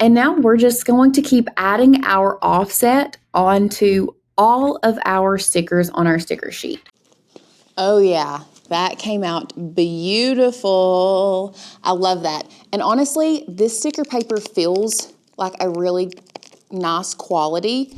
And now we're just going to keep adding our offset onto all of our stickers on our sticker sheet. Oh yeah, that came out beautiful. I love that. And honestly, this sticker paper feels like a really nice quality.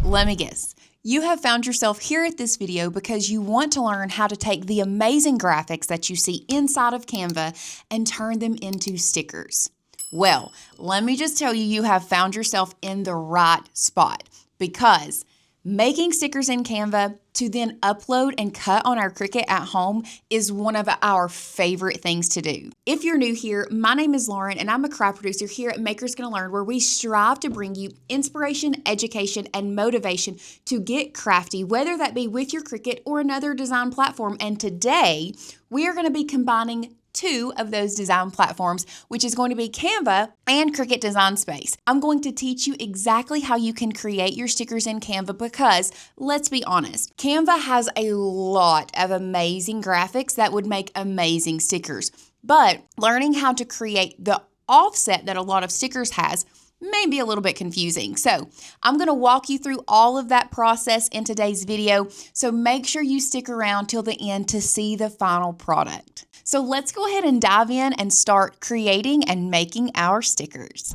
Let me guess. You have found yourself here at this video because you want to learn how to take the amazing graphics that you see inside of Canva and turn them into stickers. Well, let me just tell you, you have found yourself in the right spot, because making stickers in Canva to then upload and cut on our Cricut at home is one of our favorite things to do. If you're new here, my name is Lauren and I'm a craft producer here at Makers Gonna Learn, where we strive to bring you inspiration, education, and motivation to get crafty, whether that be with your Cricut or another design platform. And today we are gonna be combining two of those design platforms, which is going to be Canva and Cricut Design Space. I'm going to teach you exactly how you can create your stickers in Canva, because let's be honest, Canva has a lot of amazing graphics that would make amazing stickers, but learning how to create the offset that a lot of stickers has may be a little bit confusing. So I'm going to walk you through all of that process in today's video, so make sure you stick around till the end to see the final product. So let's go ahead and dive in and start creating and making our stickers.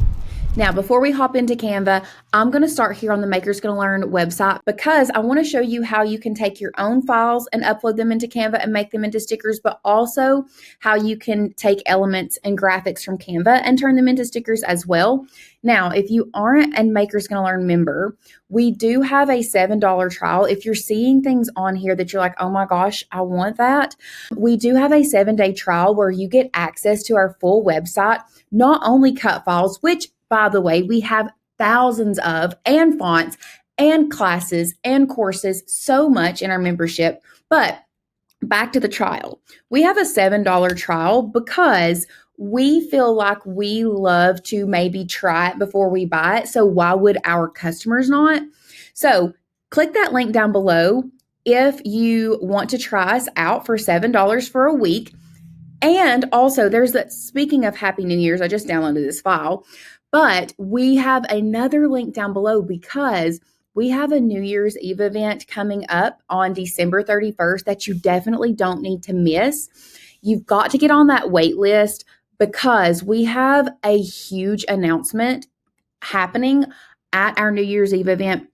Now, before we hop into Canva, I'm going to start here on the Makers Gonna Learn website, because I want to show you how you can take your own files and upload them into Canva and make them into stickers, but also how you can take elements and graphics from Canva and turn them into stickers as well. Now, if you aren't a Makers Gonna Learn member, we do have a $7 trial. If you're seeing things on here that you're like, oh my gosh, I want that, we do have a 7-day trial where you get access to our full website, not only cut files, which, by the way, we have thousands of, and fonts and classes and courses, so much in our membership. But back to the trial. We have a $7 trial because we feel like we love to maybe try it before we buy it. So why would our customers not? So click that link down below if you want to try us out for $7 for a week. And also there's that, speaking of Happy New Year's, I just downloaded this file, but we have another link down below because we have a New Year's Eve event coming up on December 31st that you definitely don't need to miss. You've got to get on that wait list, because we have a huge announcement happening at our New Year's Eve event.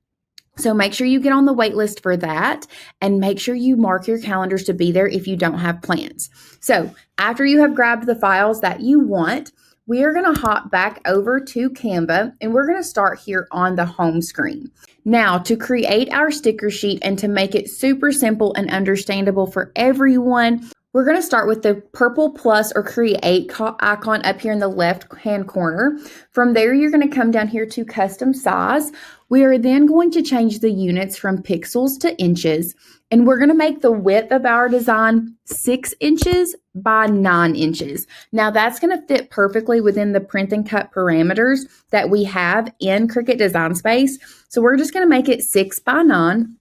So make sure you get on the wait list for that, and make sure you mark your calendars to be there if you don't have plans. So after you have grabbed the files that you want, we are going to hop back over to Canva, and we're going to start here on the home screen. Now, to create our sticker sheet and to make it super simple and understandable for everyone, we're going to start with the purple plus or create icon up here in the left-hand corner. From there, you're going to come down here to custom size. We are then going to change the units from pixels to inches, and we're going to make the width of our design 6 inches by 9 inches. Now, that's going to fit perfectly within the print and cut parameters that we have in Cricut Design Space. So we're just going to make it 6 by 9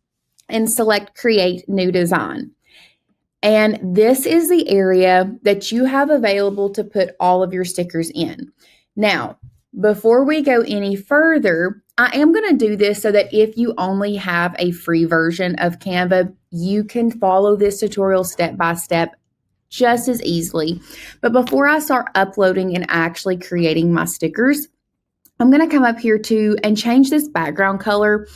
and select Create New Design. And this is the area that you have available to put all of your stickers in. Now, before we go any further, I am going to do this so that if you only have a free version of Canva, you can follow this tutorial step by step just as easily. But before I start uploading and actually creating my stickers, I'm going to come up here and change this background color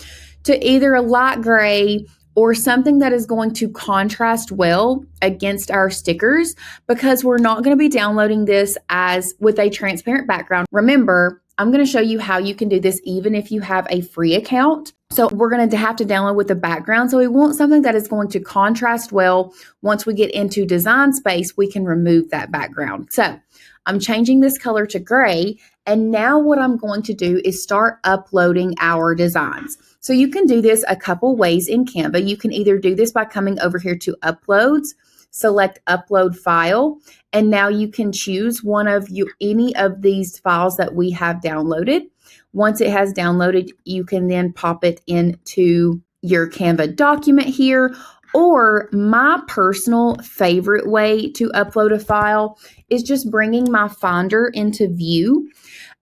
to either a light gray or something that is going to contrast well against our stickers, because we're not going to be downloading this as with a transparent background. Remember, I'm going to show you how you can do this even if you have a free account. So we're going to have to download with a background. So we want something that is going to contrast well. Once we get into Design Space, we can remove that background. So I'm changing this color to gray. And now what I'm going to do is start uploading our designs. So you can do this a couple ways in Canva. You can either do this by coming over here to Uploads, select Upload File, and now you can choose any of these files that we have downloaded. Once it has downloaded, you can then pop it into your Canva document here. Or my personal favorite way to upload a file is just bringing my Finder into view.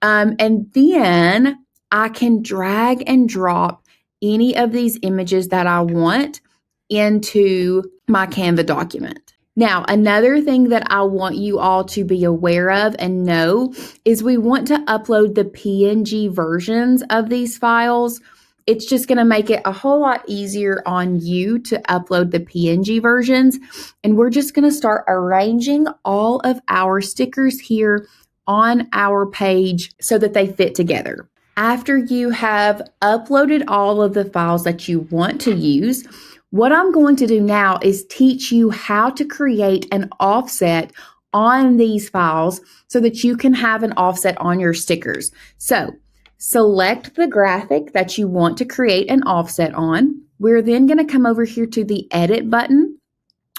And then I can drag and drop any of these images that I want into my Canva document. Now, another thing that I want you all to be aware of and know is we want to upload the PNG versions of these files. It's just going to make it a whole lot easier on you to upload the PNG versions. And we're just going to start arranging all of our stickers here on our page so that they fit together. After you have uploaded all of the files that you want to use, what I'm going to do now is teach you how to create an offset on these files so that you can have an offset on your stickers. So select the graphic that you want to create an offset on. We're then going to come over here to the edit button.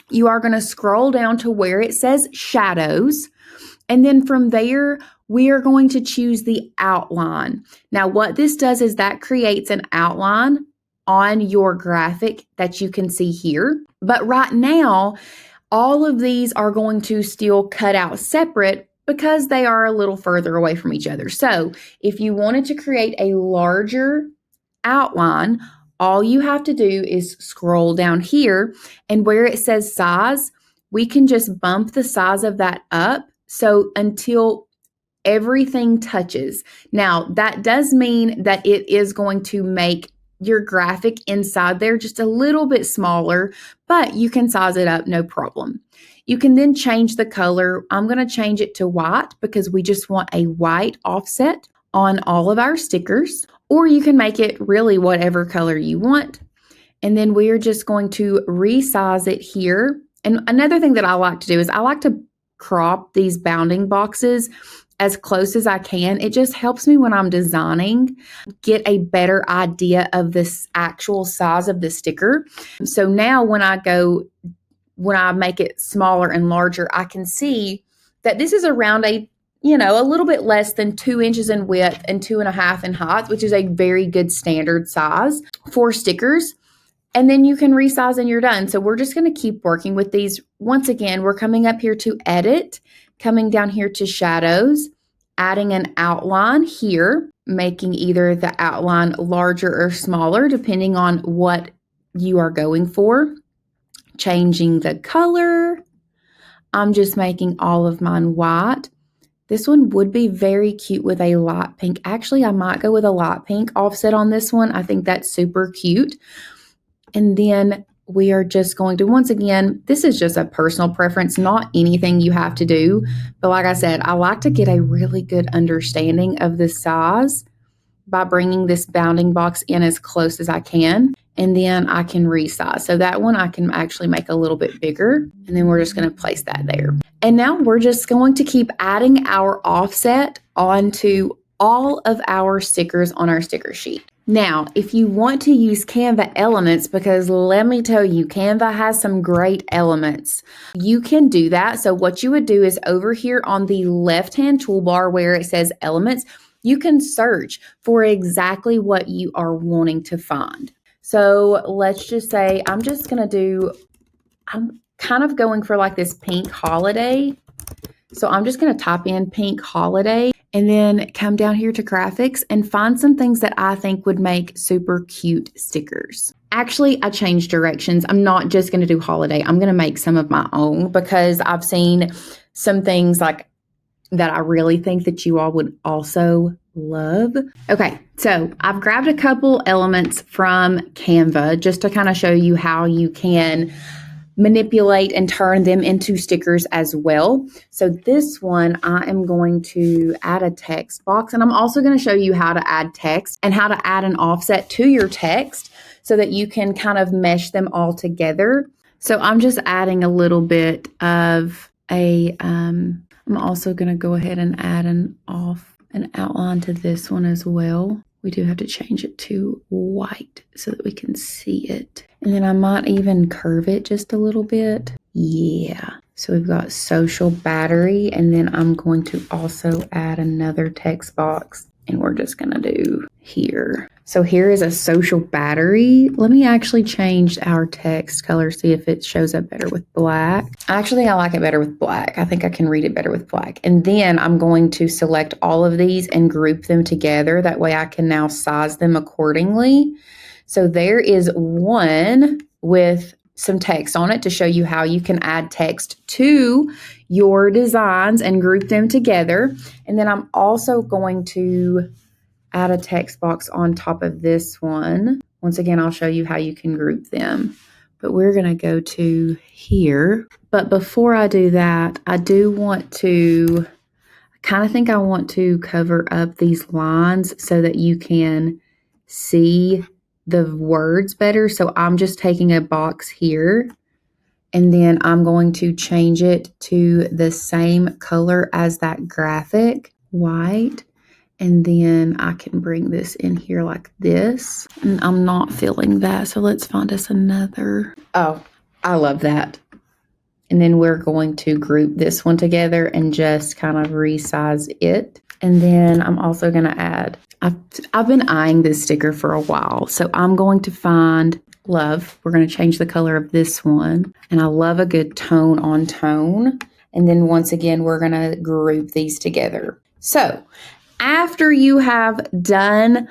You are going to scroll down to where it says shadows. And then from there, we are going to choose the outline. Now, what this does is that creates an outline on your graphic that you can see here. But right now, all of these are going to still cut out separate because they are a little further away from each other. So if you wanted to create a larger outline, all you have to do is scroll down here, and where it says size, we can just bump the size of that up so until everything touches. Now, that does mean that it is going to make your graphic inside there just a little bit smaller, but you can size it up, no problem. You can then change the color. I'm going to change it to white because we just want a white offset on all of our stickers, or you can make it really whatever color you want. And then we are just going to resize it here. And another thing that I like to do is I like to crop these bounding boxes as close as I can. It just helps me when I'm designing get a better idea of this actual size of the sticker. So now when I make it smaller and larger, I can see that this is around a little bit less than 2 inches in width and 2.5 in height, which is a very good standard size for stickers. And then you can resize and you're done. So we're just going to keep working with these. Once again, we're coming up here to edit, coming down here to shadows, adding an outline here, making either the outline larger or smaller, depending on what you are going for. Changing the color. I'm just making all of mine white. This one would be very cute with a light pink. Actually, I might go with a light pink offset on this one. I think that's super cute. And then we are just going to, once again, this is just a personal preference, not anything you have to do. But like I said, I like to get a really good understanding of the size by bringing this bounding box in as close as I can. And then I can resize. So that one I can actually make a little bit bigger. And then we're just going to place that there. And now we're just going to keep adding our offset onto all of our stickers on our sticker sheet. Now, if you want to use Canva elements, because let me tell you, Canva has some great elements, you can do that. So what you would do is over here on the left-hand toolbar where it says elements, you can search for exactly what you are wanting to find. So let's just say I'm kind of going for like this pink holiday. So I'm just going to type in pink holiday and then come down here to graphics and find some things that I think would make super cute stickers. Actually, I changed directions. I'm not just going to do holiday. I'm going to make some of my own because I've seen some things like that I really think that you all would also love. Okay, so I've grabbed a couple elements from Canva just to kind of show you how you can manipulate and turn them into stickers as well. So this one, I am going to add a text box, and I'm also going to show you how to add text and how to add an offset to your text so that you can kind of mesh them all together. So I'm just adding a little bit of I'm also going to go ahead and add an outline to this one as well. We do have to change it to white so that we can see it. And then I might even curve it just a little bit. Yeah. So we've got social battery, and then I'm going to also add another text box, and we're just going to do here. So here is a social battery. Let me actually change our text color, see if it shows up better with black. Actually, I like it better with black. I think I can read it better with black. And then I'm going to select all of these and group them together. That way I can now size them accordingly. So there is one with some text on it to show you how you can add text to your designs and group them together. And then I'm also going to add a text box on top of this one. Once again, I'll show you how you can group them. But we're going to go to here. But before I do that, I do want to, I kind of think I want to cover up these lines so that you can see the words better. So I'm just taking a box here and then I'm going to change it to the same color as that graphic, white. And then I can bring this in here like this. And I'm not feeling that. So let's find us another. Oh, I love that. And then we're going to group this one together and just kind of resize it. And then I'm also going to add, I've been eyeing this sticker for a while. So I'm going to find love. We're going to change the color of this one. And I love a good tone on tone. And then once again, we're going to group these together. So after you have done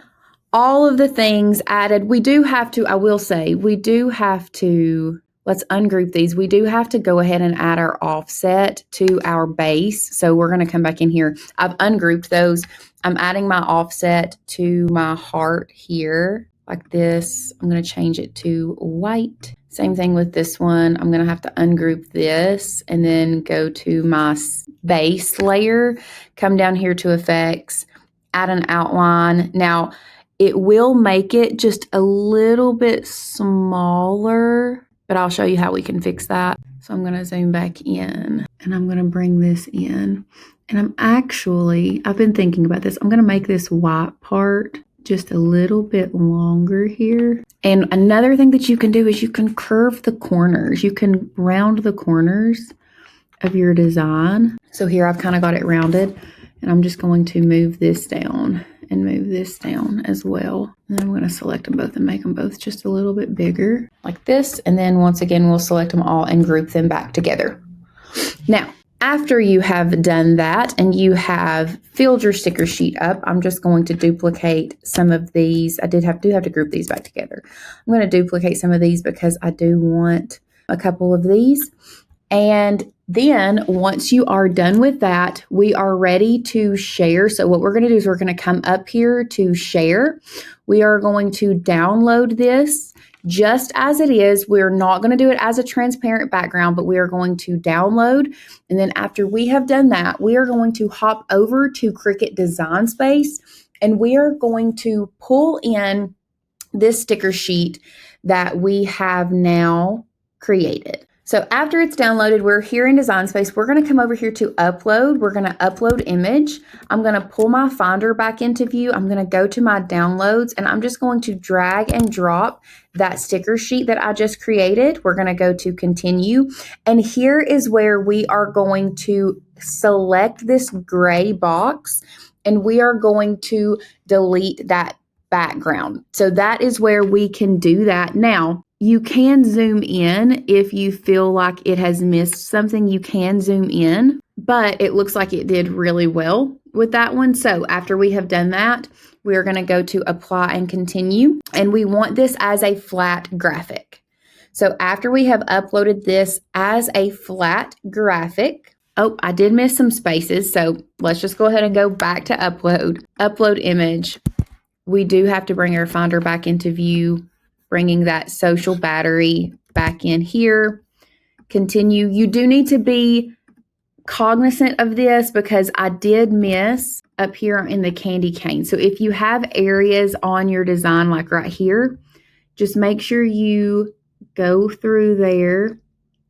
all of the things added, we do have to, I will say, we do have to, let's ungroup these. We do have to go ahead and add our offset to our base. So we're going to come back in here. I've ungrouped those. I'm adding my offset to my heart here like this. I'm going to change it to white. Same thing with this one. I'm going to have to ungroup this and then go to my base layer, come down here to effects, add an outline. Now, it will make it just a little bit smaller, but I'll show you how we can fix that. So I'm going to zoom back in and I'm going to bring this in. And I've been thinking about this. I'm going to make this white part just a little bit longer here. And another thing that you can do is you can curve the corners. You can round the corners of your design. So here I've kind of got it rounded and I'm just going to move this down and move this down as well. And then I'm going to select them both and make them both just a little bit bigger like this. And then once again, we'll select them all and group them back together. Now, after you have done that and you have filled your sticker sheet up, I'm just going to duplicate some of these. I do have to group these back together. I'm going to duplicate some of these because I do want a couple of these. And then once you are done with that, we are ready to share. So what we're going to do is we're going to come up here to share. We are going to download this just as it is. We're not going to do it as a transparent background, but we are going to download. And then after we have done that, we are going to hop over to Cricut Design Space and we are going to pull in this sticker sheet that we have now created. So after it's downloaded, we're here in Design Space. We're going to come over here to upload. We're going to upload image. I'm going to pull my Finder back into view. I'm going to go to my downloads and I'm just going to drag and drop that sticker sheet that I just created. We're going to go to continue. And here is where we are going to select this gray box and we are going to delete that background. So that is where we can do that. Now, you can zoom in if you feel like it has missed something. You can zoom in, but it looks like it did really well with that one. So after we have done that, we are going to go to apply and continue. And we want this as a flat graphic. So after we have uploaded this as a flat graphic, oh, I did miss some spaces. So let's just go ahead and go back to upload. Upload image. We do have to bring our Finder back into view, bringing that social battery back in here. Continue. You do need to be cognizant of this because I did miss up here in the candy cane. So if you have areas on your design like right here, just make sure you go through there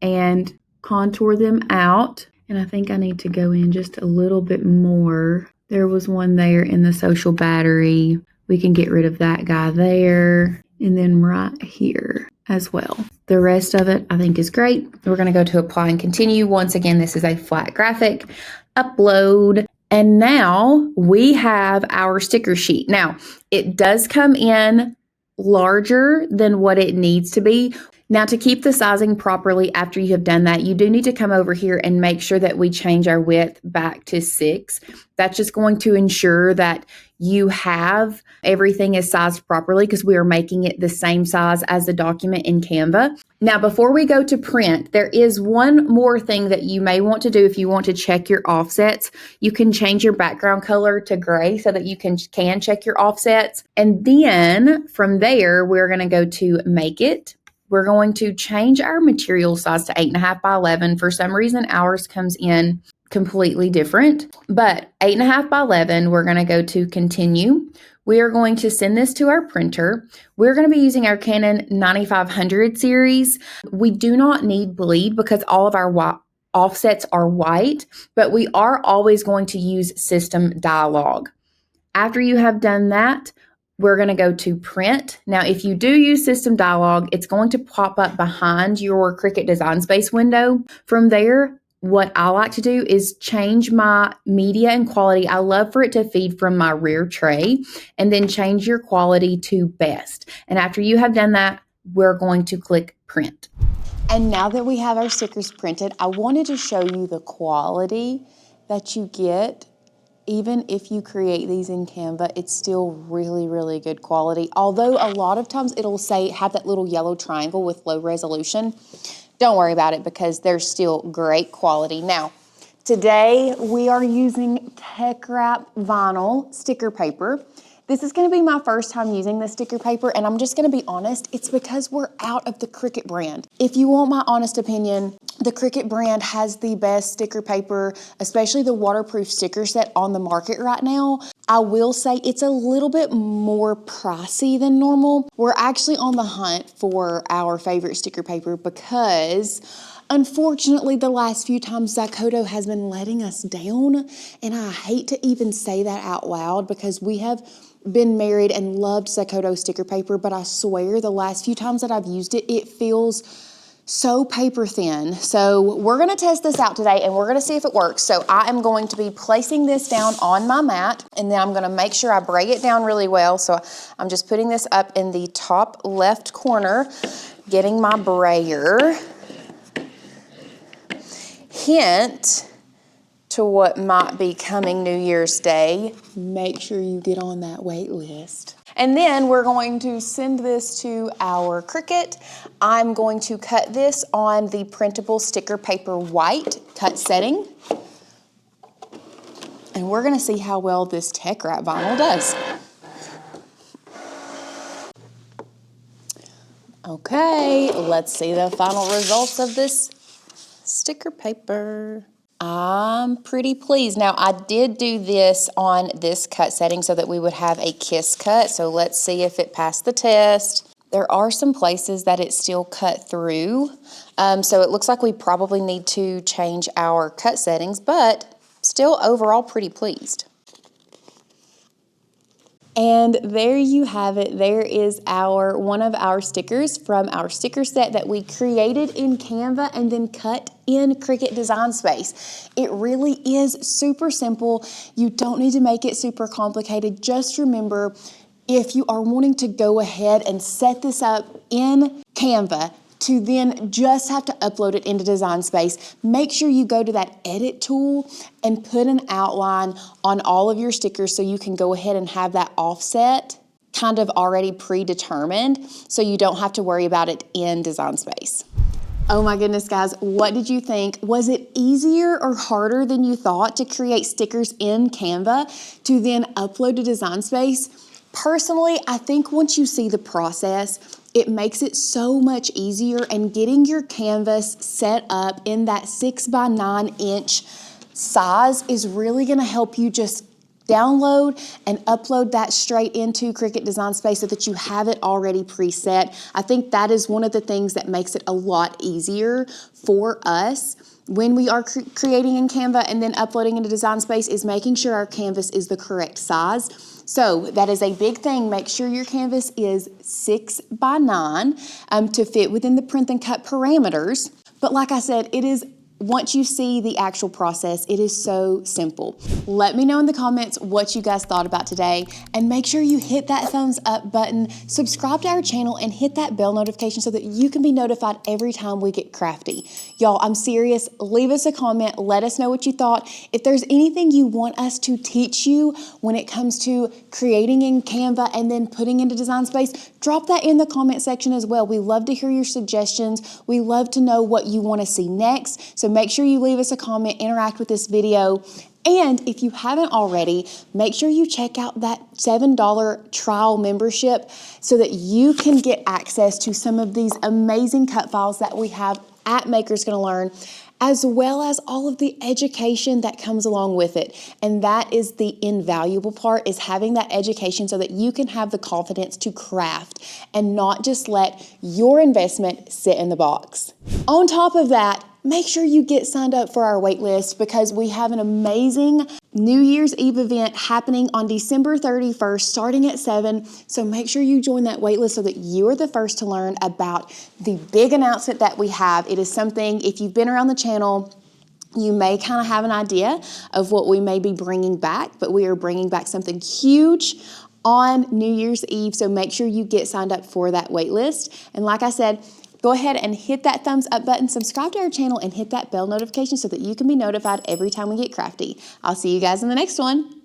and contour them out. And I think I need to go in just a little bit more. There was one there in the social battery. We can get rid of that guy there. And then right here as well. The rest of it I think is great. We're going to go to apply and continue. Once again, this is a flat graphic. Upload. And now we have our sticker sheet. Now, it does come in larger than what it needs to be. Now, to keep the sizing properly after you have done that, you do need to come over here and make sure that we change our width back to 6. That's just going to ensure that you have everything is sized properly because we are making it the same size as the document in Canva. Now, before we go to print, there is one more thing that you may want to do if you want to check your offsets. You can change your background color to gray so that you can check your offsets. And then from there, we're going to go to Make It. We're going to change our material size to 8.5 by 11. For some reason, ours comes in completely different, but 8.5 by 11, we're going to go to Continue. We are going to send this to our printer. We're going to be using our Canon 9500 series. We do not need bleed because all of our offsets are white, but we are always going to use System Dialog. After you have done that, we're going to go to Print. Now, if you do use System Dialog, it's going to pop up behind your Cricut Design Space window. From there, what I like to do is change my media and quality. I love for it to feed from my rear tray, and then change your quality to best. And after you have done that, we're going to click Print. And now that we have our stickers printed, I wanted to show you the quality that you get. Even if you create these in Canva, it's still really, really good quality. Although a lot of times it'll say, have that little yellow triangle with low resolution. Don't worry about it because they're still great quality. Now, today we are using Tech Wrap vinyl sticker paper. This is gonna be my first time using this sticker paper, and I'm just gonna be honest, it's because we're out of the Cricut brand. If you want my honest opinion, the Cricut brand has the best sticker paper, especially the waterproof sticker set on the market right now. I will say it's a little bit more pricey than normal. We're actually on the hunt for our favorite sticker paper because unfortunately, the last few times Zykoto has been letting us down, and I hate to even say that out loud because we have been married and loved Zykoto sticker paper, but I swear the last few times that I've used it, it feels so paper thin. So we're gonna test this out today and we're gonna see if it works. So I am going to be placing this down on my mat, and then I'm gonna make sure I bray it down really well. So I'm just putting this up in the top left corner, getting my brayer. Hint to what might be coming New Year's Day, make sure you get on that wait list. And then we're going to send this to our Cricut. I'm going to cut this on the printable sticker paper white cut setting. And we're gonna see how well this Tech Wrap vinyl does. Okay, let's see the final results of this sticker paper. I'm pretty pleased. Now, I did do this on this cut setting so that we would have a kiss cut. So let's see if it passed the test. There are some places that it still cut through. So it looks like we probably need to change our cut settings, but still overall pretty pleased. And there you have it. There is one of our stickers from our sticker set that we created in Canva and then cut in Cricut Design Space. It really is super simple. You don't need to make it super complicated. Just remember, if you are wanting to go ahead and set this up in Canva, to then just have to upload it into Design Space, make sure you go to that edit tool and put an outline on all of your stickers so you can go ahead and have that offset kind of already predetermined so you don't have to worry about it in Design Space. Oh my goodness, guys, what did you think? Was it easier or harder than you thought to create stickers in Canva to then upload to Design Space? Personally, I think once you see the process, it makes it so much easier, and getting your canvas set up in that 6 by 9 inch size is really gonna help you just download and upload that straight into Cricut Design Space so that you have it already preset. I think that is one of the things that makes it a lot easier for us when we are creating in Canva and then uploading into Design Space, is making sure our canvas is the correct size. So that is a big thing. Make sure your canvas is 6 by 9 to fit within the print and cut parameters. But like I said, it is once you see the actual process, it is so simple. Let me know in the comments what you guys thought about today, and make sure you hit that thumbs up button, subscribe to our channel, and hit that bell notification so that you can be notified every time we get crafty. Y'all, I'm serious. Leave us a comment. Let us know what you thought. If there's anything you want us to teach you when it comes to creating in Canva and then putting into Design Space, drop that in the comment section as well. We love to hear your suggestions. We love to know what you want to see next. So make sure you leave us a comment, interact with this video. And if you haven't already, make sure you check out that $7 trial membership so that you can get access to some of these amazing cut files that we have at Maker's Gonna Learn, as well as all of the education that comes along with it. And that is the invaluable part, is having that education so that you can have the confidence to craft and not just let your investment sit in the box. On top of that, make sure you get signed up for our wait list, because we have an amazing New Year's Eve event happening on December 31st, starting at 7. So make sure you join that wait list so that you are the first to learn about the big announcement that we have. It is something, if you've been around the channel, you may kind of have an idea of what we may be bringing back, but we are bringing back something huge on New Year's Eve. So make sure you get signed up for that wait list. And like I said, go ahead and hit that thumbs up button, subscribe to our channel, and hit that bell notification so that you can be notified every time we get crafty. I'll see you guys in the next one.